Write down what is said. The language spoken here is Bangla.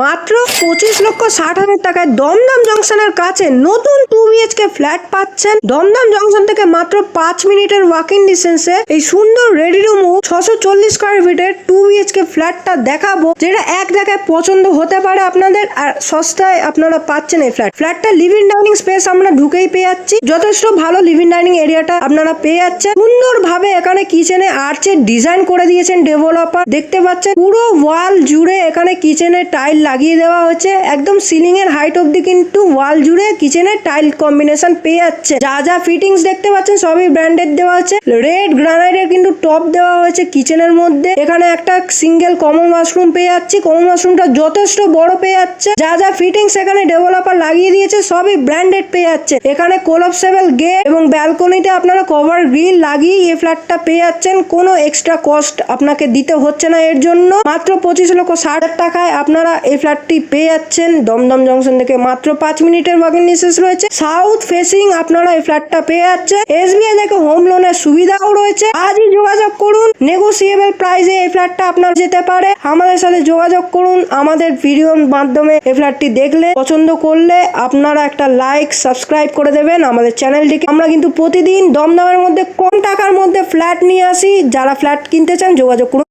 মাত্র 25,60,000 টাকায় দমদম জংশনের কাছে নতুন 2 BHK ফ্ল্যাট পাচ্ছেন। দমদম জংশন থেকে মাত্র 5 মিনিটের ওয়াকিং ডিস্টেন্সে এই সুন্দর রেডি টু মুভ 640 স্কয়ার ফিটের 2 BHK ফ্ল্যাটটা দেখাবো, যেটা এক জায়গায় পছন্দ হতে পারে আপনাদের, আর সস্তায় আপনারা পাচ্ছেন এই ফ্ল্যাটটা লিভিং ডাইনিং স্পেস আমরা ঢুকেই পেয়ে যাচ্ছি। যথেষ্ট ভালো লিভিং ডাইনিং এরিয়াটা আপনারা পেয়ে যাচ্ছেন। সুন্দর ভাবে এখানে কিচেনে আর্চের ডিজাইন করে দিয়েছেন ডেভেলপার, দেখতে পাচ্ছেন পুরো ওয়াল জুড়ে এখানে কিচেনে টাইল লাগিয়ে দেওয়া হচ্ছে। একদম সিলিং এর হাইট অব্দি কিন্তু ওয়াল জুড়ে কিচেনের টাইল কম্বিনেশন পেয়ে যাচ্ছে। যা যা ফিটিংস দেখতে পাচ্ছেন সবই ব্র্যান্ডেড দেওয়া আছে। রেড গ্রানাইটের কিন্তু টপ দেওয়া হয়েছে কিচেনের মধ্যে। এখানে একটা সিঙ্গেল কমন ওয়াশরুম পেয়ে যাচ্ছি। কমন ওয়াশরুমটা যথেষ্ট বড় পেয়ে যাচ্ছে। যা যা ফিটিংস এখানে ডেভেলপার লাগিয়ে দিয়েছে সবই ব্র্যান্ডেড পেয়ে যাচ্ছে। এখানে কোলাপসেবল গেট এবং ব্যালকনিতে আপনারা কভার গ্রিল লাগিয়ে এই ফ্ল্যাটটা পেয়ে যাচ্ছেন। কোনো এক্সট্রা কস্ট আপনাকে দিতে হচ্ছে না এর জন্য। মাত্র 25,60,000 টাকায় আপনারা এই ফ্ল্যাটটি পেয়ে যাচ্ছেন। দমদম জংশন থেকে মাত্র 5 মিনিটের ওয়াকিং ডিস্টেন্স রয়েছে। সাউথ ফেসিং আপনারা এই ফ্ল্যাটটা পেয়ে যাচ্ছেন। SBI থেকে হোম লোনের সুবিধাও রয়েছে। আজই যোগাযোগ করুন, নেগোসিয়েবল প্রাইসে এই ফ্ল্যাটটা আপনার যেতে পারে। আমাদের সাথে যোগাযোগ করুন। আমাদের ভিডিওর মাধ্যমে এই ফ্ল্যাটটি দেখলে পছন্দ করলে আপনারা একটা লাইক সাবস্ক্রাইব করে দেবেন আমাদের চ্যানেলটিকে। আমরা কিন্তু প্রতিদিন দমদমের মধ্যে কম টাকার মধ্যে ফ্ল্যাট নিয়ে আসি। যারা ফ্ল্যাট কিনতে চান যোগাযোগ করুন।